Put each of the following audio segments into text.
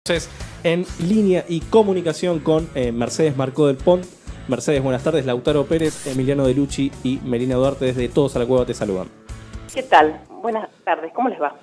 Entonces, en línea y comunicación con Mercedes Marcó del Pont. Mercedes, buenas tardes. Lautaro Pérez, Emiliano De Lucci y Melina Duarte desde Todos a la Cueva te saludan. ¿Qué tal? Buenas tardes, ¿cómo les va?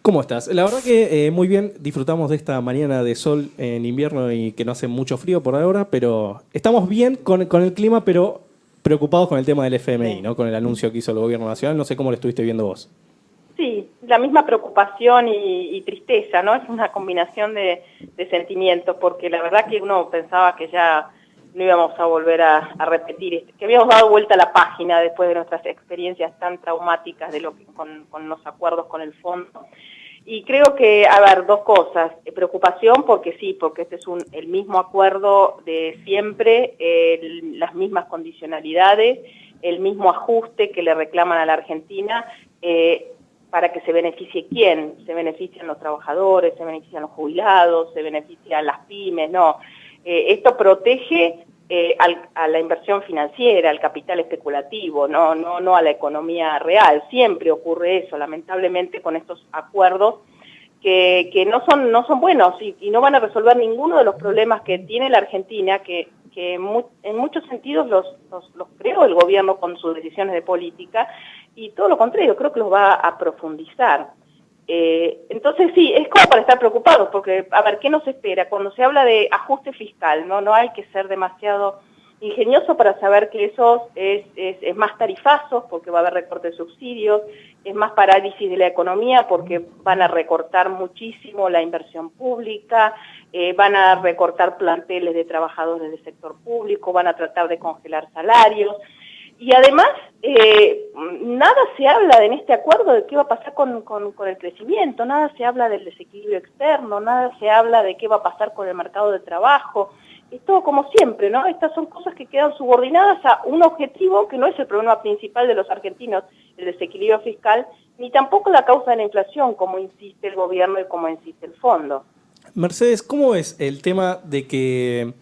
¿Cómo estás? La verdad que muy bien, disfrutamos de esta mañana de sol en invierno y que no hace mucho frío por ahora, pero estamos bien con el clima, pero preocupados con el tema del FMI, Sí. ¿no? Con el anuncio que hizo el gobierno nacional. No sé cómo lo estuviste viendo vos. Sí, la misma preocupación y tristeza, ¿no? Es una combinación de sentimientos, porque la verdad que uno pensaba que ya no íbamos a volver a repetir, que habíamos dado vuelta a la página después de nuestras experiencias tan traumáticas de lo que, con los acuerdos con el fondo. Y creo que, a ver, dos cosas. Preocupación porque sí, porque este es el mismo acuerdo de siempre, las mismas condicionalidades, el mismo ajuste que le reclaman a la Argentina, para que se beneficie quién, se benefician los trabajadores, se benefician los jubilados, se benefician las pymes, no. Esto protege a la inversión financiera, al capital especulativo, no a la economía real. Siempre ocurre eso, lamentablemente, con estos acuerdos que no son buenos y no van a resolver ninguno de los problemas que tiene la Argentina, que en muchos sentidos los creó el gobierno con sus decisiones de política, y todo lo contrario, creo que los va a profundizar. Entonces sí, es como para estar preocupados, porque, a ver, ¿qué nos espera? Cuando se habla de ajuste fiscal, no hay que ser demasiado ingenioso para saber que eso es más tarifazos, porque va a haber recorte de subsidios, es más parálisis de la economía, porque van a recortar muchísimo la inversión pública, van a recortar planteles de trabajadores del sector público, van a tratar de congelar salarios. Y además, nada se habla en este acuerdo de qué va a pasar con el crecimiento, nada se habla del desequilibrio externo, nada se habla de qué va a pasar con el mercado de trabajo. Es todo como siempre, ¿no? Estas son cosas que quedan subordinadas a un objetivo que no es el problema principal de los argentinos, el desequilibrio fiscal, ni tampoco la causa de la inflación, como insiste el gobierno y como insiste el fondo. Mercedes, ¿cómo es el tema de que...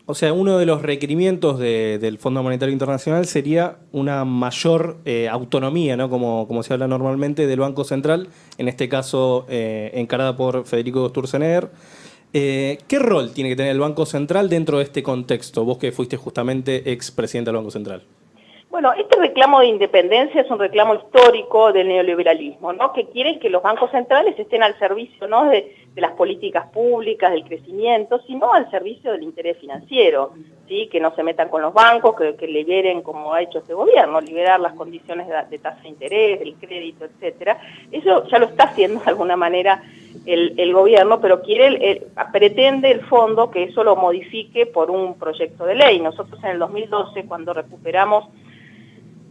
O sea, uno de los requerimientos del Fondo Monetario Internacional sería una mayor autonomía, ¿no? Como se habla normalmente, del Banco Central, en este caso encarada por Federico Sturzenegger. ¿Qué rol tiene que tener el Banco Central dentro de este contexto? Vos que fuiste justamente expresidente del Banco Central. Bueno, este reclamo de independencia es un reclamo histórico del neoliberalismo, ¿no? Que quieren que los bancos centrales estén al servicio, no de las políticas públicas, del crecimiento, sino al servicio del interés financiero, ¿sí? Que no se metan con los bancos, que liberen, como ha hecho este gobierno, liberar las condiciones de tasa de interés, del crédito, etcétera. Eso ya lo está haciendo de alguna manera el gobierno, pero pretende el fondo que eso lo modifique por un proyecto de ley. Nosotros en el 2012, cuando recuperamos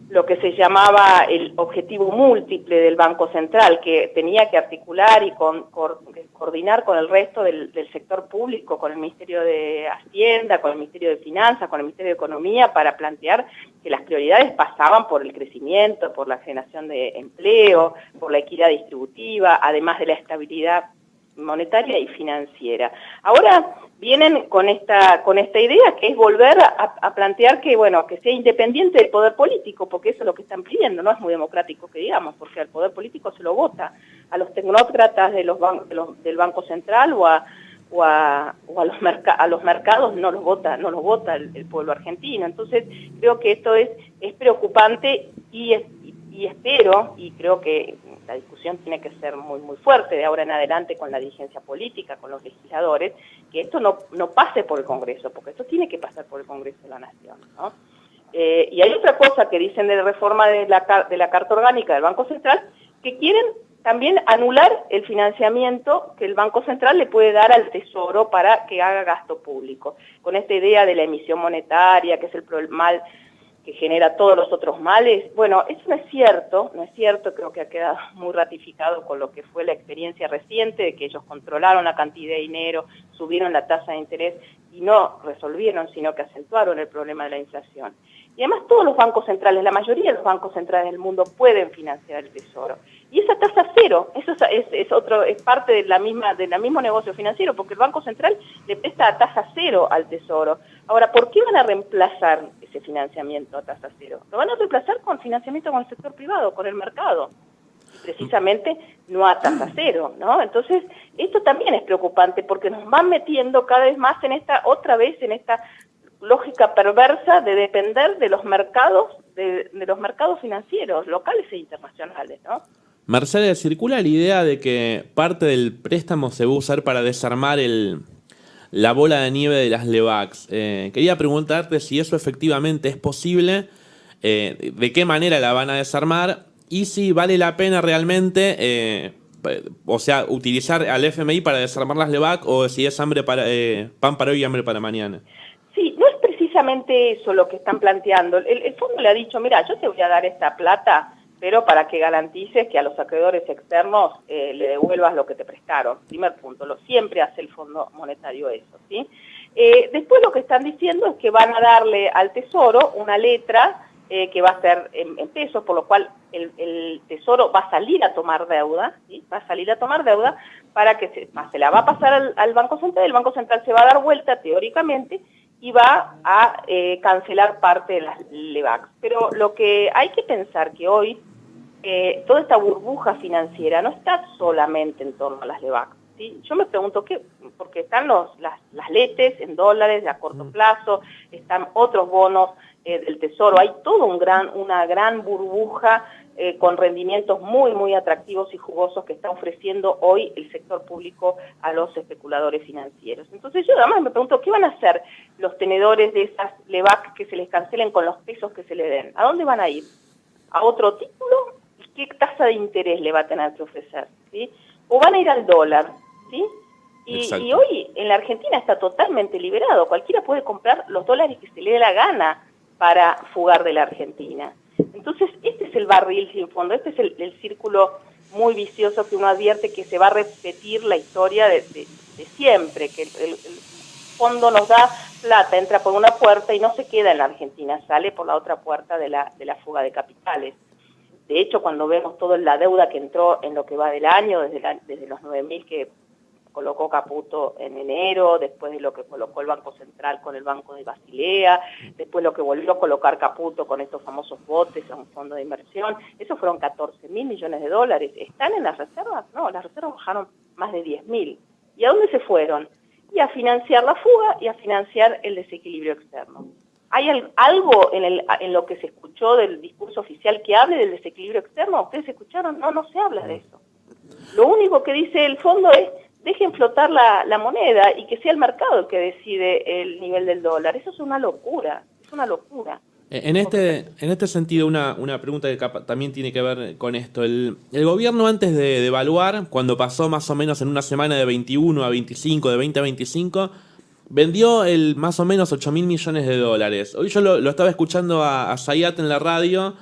lo que se llamaba el objetivo múltiple del Banco Central, que tenía que articular y coordinar con el resto del sector público, con el Ministerio de Hacienda, con el Ministerio de Finanzas, con el Ministerio de Economía, para plantear que las prioridades pasaban por el crecimiento, por la generación de empleo, por la equidad distributiva, además de la estabilidad monetaria y financiera. Ahora vienen con esta idea, que es volver a plantear que, bueno, que sea independiente del poder político, porque eso es lo que están pidiendo. No es muy democrático que digamos, porque al poder político se lo vota a los tecnócratas del Banco Central o a los mercados no los vota el pueblo argentino. Entonces creo que esto es preocupante y espero, y creo que la discusión tiene que ser muy fuerte de ahora en adelante con la dirigencia política, con los legisladores, que esto no pase por el Congreso, porque esto tiene que pasar por el Congreso de la Nación, ¿no? Y hay otra cosa que dicen de reforma de la Carta Orgánica del Banco Central, que quieren también anular el financiamiento que el Banco Central le puede dar al Tesoro para que haga gasto público, con esta idea de la emisión monetaria, que es el mal que genera todos los otros males. Bueno, eso no es cierto, creo que ha quedado muy ratificado con lo que fue la experiencia reciente, de que ellos controlaron la cantidad de dinero, subieron la tasa de interés y no resolvieron, sino que acentuaron el problema de la inflación. Y además todos los bancos centrales, la mayoría de los bancos centrales del mundo pueden financiar el Tesoro. Y esa tasa cero, eso es parte del mismo negocio financiero, porque el Banco Central le presta a tasa cero al Tesoro. Ahora, ¿por qué van a reemplazar ese financiamiento a tasa cero? Lo van a reemplazar con financiamiento con el sector privado, con el mercado. precisamente no a tasa cero, ¿no? Entonces, esto también es preocupante porque nos van metiendo cada vez más en esta lógica perversa de depender de los mercados, de los mercados financieros, locales e internacionales, ¿no? Mercedes, circula la idea de que parte del préstamo se va a usar para desarmar la bola de nieve de las LEVACs. Quería preguntarte si eso efectivamente es posible, de qué manera la van a desarmar y si vale la pena realmente, utilizar al FMI para desarmar las LEVAC o si es pan para hoy y hambre para mañana. Sí, no es precisamente eso lo que están planteando. El fondo le ha dicho, mira, yo te voy a dar esta plata, pero para que garantices que a los acreedores externos le devuelvas lo que te prestaron. Primer punto, siempre hace el Fondo Monetario eso, ¿sí? Después lo que están diciendo es que van a darle al Tesoro una letra que va a ser en pesos, por lo cual el Tesoro va a salir a tomar deuda, ¿sí? Va a salir a tomar deuda para que se la va a pasar al Banco Central, el Banco Central se va a dar vuelta teóricamente y va a cancelar parte de las LEVACs. Pero lo que hay que pensar que hoy toda esta burbuja financiera no está solamente en torno a las LEVACs, ¿sí? Yo me pregunto qué, porque están las letes en dólares a corto plazo, están otros bonos del Tesoro, hay toda una gran burbuja con rendimientos muy, muy atractivos y jugosos que está ofreciendo hoy el sector público a los especuladores financieros. Entonces yo además me pregunto, ¿qué van a hacer los tenedores de esas LEVAC que se les cancelen con los pesos que se le den? ¿A dónde van a ir? ¿A otro título? ¿Qué tasa de interés le va a tener que ofrecer? ¿Sí? ¿O van a ir al dólar? ¿Sí? Y hoy en la Argentina está totalmente liberado. Cualquiera puede comprar los dólares que se le dé la gana para fugar de la Argentina. Entonces, este es el barril sin fondo, este es el círculo muy vicioso que uno advierte que se va a repetir la historia de siempre, que el fondo nos da plata, entra por una puerta y no se queda en la Argentina, sale por la otra puerta de la fuga de capitales. De hecho, cuando vemos toda la deuda que entró en lo que va del año, desde los 9.000 que colocó Caputo en enero, después de lo que colocó el Banco Central con el Banco de Basilea, después lo que volvió a colocar Caputo con estos famosos botes a un fondo de inversión, esos fueron 14.000 millones de dólares. ¿Están en las reservas? No, las reservas bajaron más de 10.000. ¿Y a dónde se fueron? Y a financiar la fuga y a financiar el desequilibrio externo. ¿Hay algo en lo que se escuchó del discurso oficial que hable del desequilibrio externo? ¿Ustedes escucharon? No, no se habla de eso. Lo único que dice el fondo es dejen flotar la moneda y que sea el mercado el que decide el nivel del dólar. Eso es una locura, es una locura. En este sentido, una pregunta que también tiene que ver con esto. El gobierno antes de evaluar, cuando pasó más o menos en una semana de 21 a 25, de 20 a 25, vendió más o menos 8.000 millones de dólares. Hoy yo lo estaba escuchando a Zayat en la radio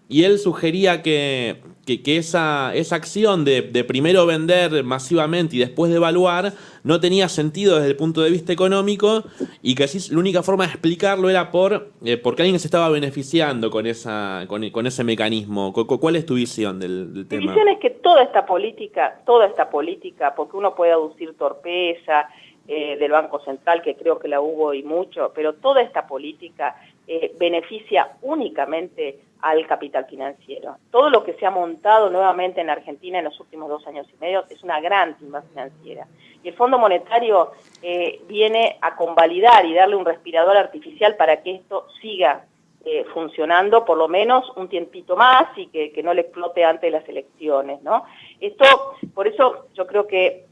y él sugería que esa acción de primero vender masivamente y después de evaluar no tenía sentido desde el punto de vista económico y que así la única forma de explicarlo era porque alguien se estaba beneficiando con ese mecanismo. ¿Cuál es tu visión del tema? Mi visión es que toda esta política, porque uno puede aducir torpeza del Banco Central, que creo que la hubo y mucho, pero toda esta política beneficia únicamente al capital financiero. Todo lo que se ha montado nuevamente en Argentina en los últimos 2 años y medio es una gran timba financiera. Y el Fondo Monetario viene a convalidar y darle un respirador artificial para que esto siga funcionando por lo menos un tiempito más y que no le explote antes de las elecciones, ¿no? Por eso yo creo que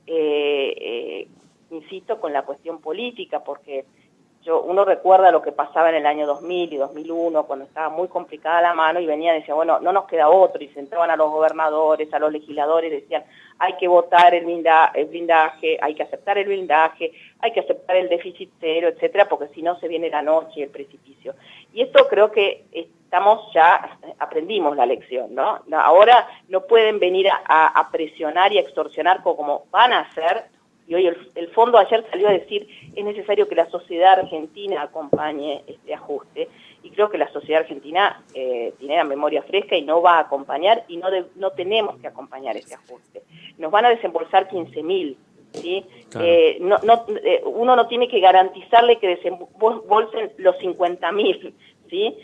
insisto con la cuestión política, porque uno recuerda lo que pasaba en el año 2000 y 2001, cuando estaba muy complicada la mano y venía y decía, bueno, no nos queda otro, y sentaban a los gobernadores, a los legisladores, decían, hay que votar el blindaje, hay que aceptar el blindaje, hay que aceptar el déficit cero, etcétera, porque si no se viene la noche y el precipicio. Y esto creo que aprendimos la lección, ¿no? Ahora no pueden venir a presionar y a extorsionar como van a hacer. Y hoy el fondo ayer salió a decir es necesario que la sociedad argentina acompañe este ajuste. Y creo que la sociedad argentina tiene la memoria fresca y no va a acompañar y no tenemos que acompañar ese ajuste. Nos van a desembolsar 15.000, ¿sí? Claro. Uno no tiene que garantizarle que desembolsen los 50.000. ¿sí?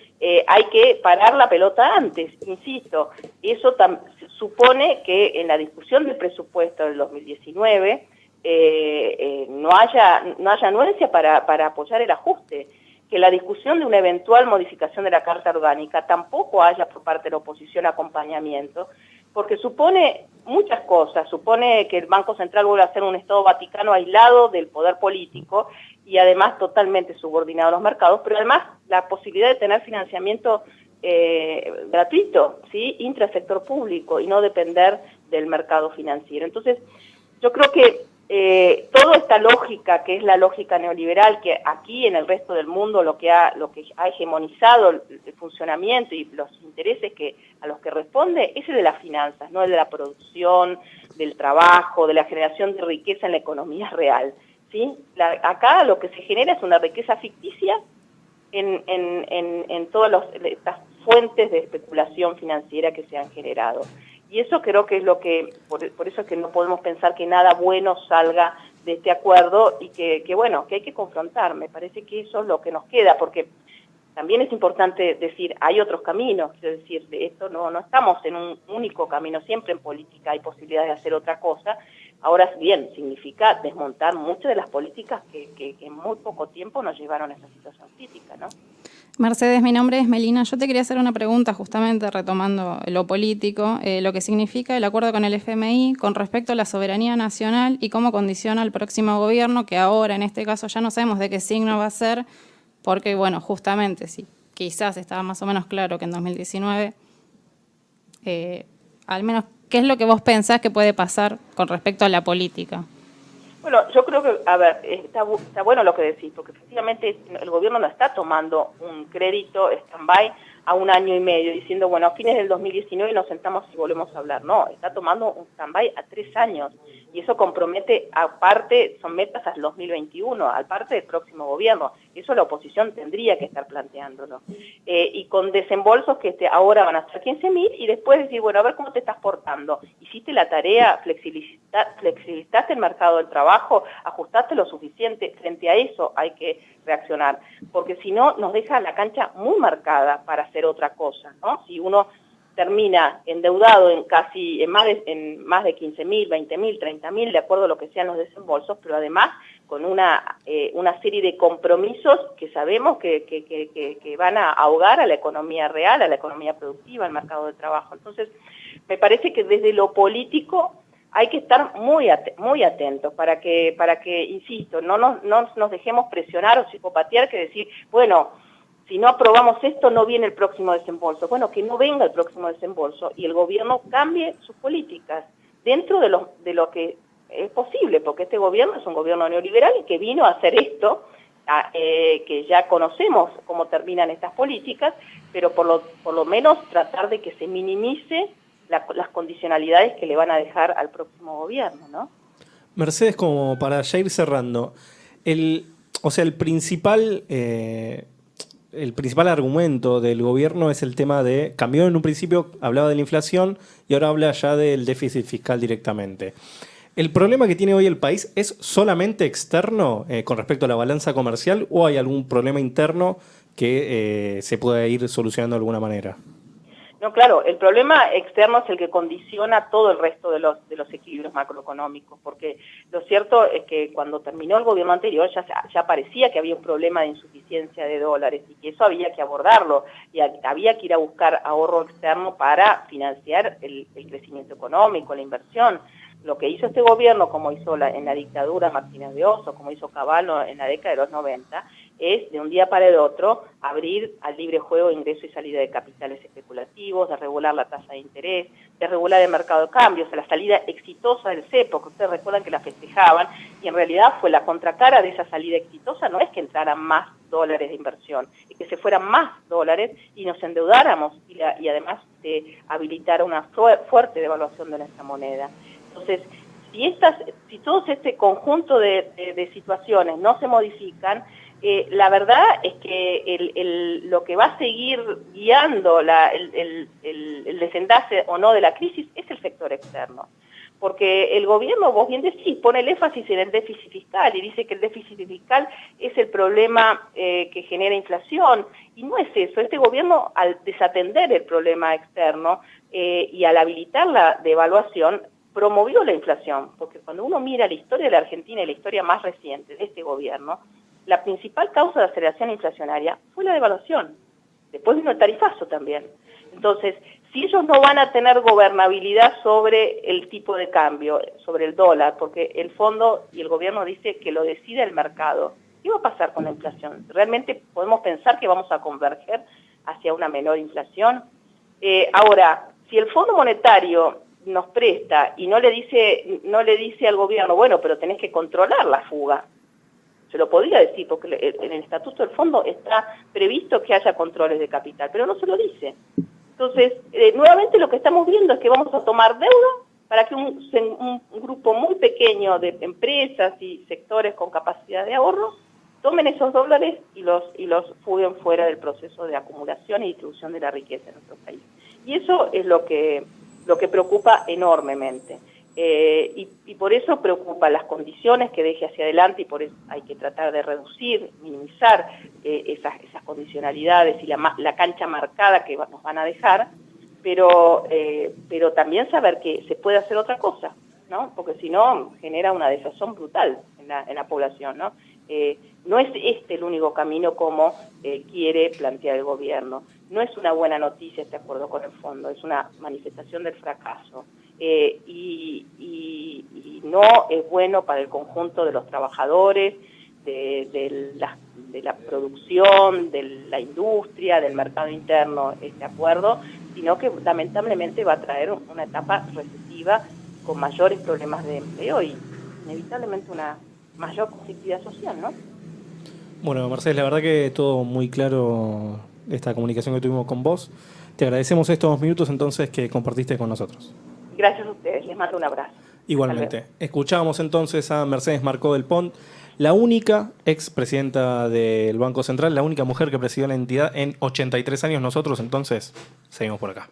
Hay que parar la pelota antes, insisto. Eso supone que en la discusión del presupuesto del 2019 no haya anuencia para apoyar el ajuste, que la discusión de una eventual modificación de la Carta Orgánica tampoco haya por parte de la oposición acompañamiento, porque supone muchas cosas, supone que el Banco Central vuelva a ser un Estado Vaticano aislado del poder político y además totalmente subordinado a los mercados, pero además la posibilidad de tener financiamiento gratuito, ¿sí? Intrasector público y no depender del mercado financiero. Entonces, yo creo que toda esta lógica, que es la lógica neoliberal, que aquí en el resto del mundo lo que ha hegemonizado el funcionamiento y los intereses a los que responde, es el de las finanzas, no el de la producción, del trabajo, de la generación de riqueza en la economía real, ¿sí? Acá lo que se genera es una riqueza ficticia en todas estas fuentes de especulación financiera que se han generado. Y eso creo que es lo que, por eso es que no podemos pensar que nada bueno salga de este acuerdo y que bueno, que hay que confrontar. Me parece que eso es lo que nos queda, porque también es importante decir, hay otros caminos, quiero decir, de esto no estamos en un único camino, siempre en política hay posibilidades de hacer otra cosa. Ahora bien, significa desmontar muchas de las políticas que en muy poco tiempo nos llevaron a esa situación crítica, ¿no? Mercedes, mi nombre es Melina. Yo te quería hacer una pregunta justamente retomando lo político, lo que significa el acuerdo con el FMI con respecto a la soberanía nacional y cómo condiciona al próximo gobierno, que ahora en este caso ya no sabemos de qué signo va a ser, porque bueno, justamente sí, quizás estaba más o menos claro que en 2019, al menos, ¿qué es lo que vos pensás que puede pasar con respecto a la política? Bueno, yo creo que, a ver, está bueno lo que decís, porque efectivamente el gobierno no está tomando un crédito stand-by a 1 año y medio, diciendo, bueno, a fines del 2019 nos sentamos y volvemos a hablar. No, está tomando un stand-by a 3 años, y eso compromete, aparte, son metas al 2021, al parte del próximo gobierno. Eso la oposición tendría que estar planteándolo. Y con desembolsos que ahora van a ser 15.000, y después decir, bueno, a ver cómo te estás portando. ¿Hiciste la tarea? ¿Flexibilizaste el mercado del trabajo? ¿Ajustaste lo suficiente? Frente a eso hay que reaccionar, porque si no nos deja la cancha muy marcada para hacer otra cosa, ¿no? Si uno termina endeudado en más de 15.000, 20.000, 30.000, de acuerdo a lo que sean los desembolsos, pero además con una serie de compromisos que sabemos que van a ahogar a la economía real, a la economía productiva, al mercado de trabajo. Entonces, me parece que desde lo político hay que estar muy atentos para que, insisto, no nos dejemos presionar o psicopatear, que decir, bueno, si no aprobamos esto no viene el próximo desembolso. Bueno, que no venga el próximo desembolso y el gobierno cambie sus políticas dentro de lo que es posible, porque este gobierno es un gobierno neoliberal y que vino a hacer esto, que ya conocemos cómo terminan estas políticas, pero por lo menos tratar de que se minimice las condicionalidades que le van a dejar al próximo gobierno, ¿no? Mercedes, como para ya ir cerrando, el principal argumento del gobierno es el tema de, cambió en un principio, hablaba de la inflación y ahora habla ya del déficit fiscal directamente. ¿El problema que tiene hoy el país es solamente externo con respecto a la balanza comercial o hay algún problema interno que se pueda ir solucionando de alguna manera? No, claro, el problema externo es el que condiciona todo el resto de los equilibrios macroeconómicos, porque lo cierto es que cuando terminó el gobierno anterior ya parecía que había un problema de insuficiencia de dólares y que eso había que abordarlo y había que ir a buscar ahorro externo para financiar el crecimiento económico, la inversión. Lo que hizo este gobierno, como hizo en la dictadura Martínez de Oso, como hizo Cavallo en la década de los 90, es de un día para el otro abrir al libre juego ingreso y salida de capitales especulativos, de regular la tasa de interés, de regular el mercado de cambios, la salida exitosa del cepo, que ustedes recuerdan que la festejaban, y en realidad fue la contracara de esa salida exitosa, no es que entraran más dólares de inversión, es que se fueran más dólares y nos endeudáramos y además habilitara una fuerte devaluación de nuestra moneda. Entonces, si todo este conjunto de situaciones no se modifican, la verdad es que lo que va a seguir guiando el desenlace o no de la crisis es el sector externo. Porque el gobierno, vos bien decís, pone el énfasis en el déficit fiscal y dice que el déficit fiscal es el problema que genera inflación. Y no es eso. Este gobierno, al desatender el problema externo y al habilitar la devaluación, promovió la inflación. Porque cuando uno mira la historia de la Argentina y la historia más reciente de este gobierno, la principal causa de aceleración inflacionaria fue la devaluación. Después vino el tarifazo también. Entonces, si ellos no van a tener gobernabilidad sobre el tipo de cambio, sobre el dólar, porque el fondo y el gobierno dice que lo decide el mercado, ¿qué va a pasar con la inflación? ¿Realmente podemos pensar que vamos a converger hacia una menor inflación? Ahora, si el Fondo Monetario nos presta y no le dice al gobierno, bueno, pero tenés que controlar la fuga, se lo podría decir, porque en el estatuto del fondo está previsto que haya controles de capital, pero no se lo dice. Entonces, nuevamente lo que estamos viendo es que vamos a tomar deuda para que un grupo muy pequeño de empresas y sectores con capacidad de ahorro tomen esos dólares y los fuguen fuera del proceso de acumulación y distribución de la riqueza en nuestro país. Y eso es lo que preocupa enormemente. Y por eso preocupan las condiciones que deje hacia adelante y por eso hay que tratar de reducir, minimizar esas condicionalidades y la cancha marcada que nos van a dejar, pero también saber que se puede hacer otra cosa, ¿no? Porque si no genera una desazón brutal en la población, ¿no? No es este el único camino como quiere plantear el gobierno. No es una buena noticia este acuerdo con el fondo, es una manifestación del fracaso. Y no es bueno para el conjunto de los trabajadores, de la producción, de la industria, del mercado interno, este acuerdo, sino que lamentablemente va a traer una etapa recesiva con mayores problemas de empleo y inevitablemente una mayor conflictividad social, ¿no? Bueno, Mercedes, la verdad que todo muy claro esta comunicación que tuvimos con vos. Te agradecemos estos minutos entonces que compartiste con nosotros. Gracias a ustedes, les mando un abrazo. Igualmente. Escuchábamos entonces a Mercedes Marcó del Pont, la única expresidenta del Banco Central, la única mujer que presidió la entidad en 83 años. Nosotros entonces seguimos por acá.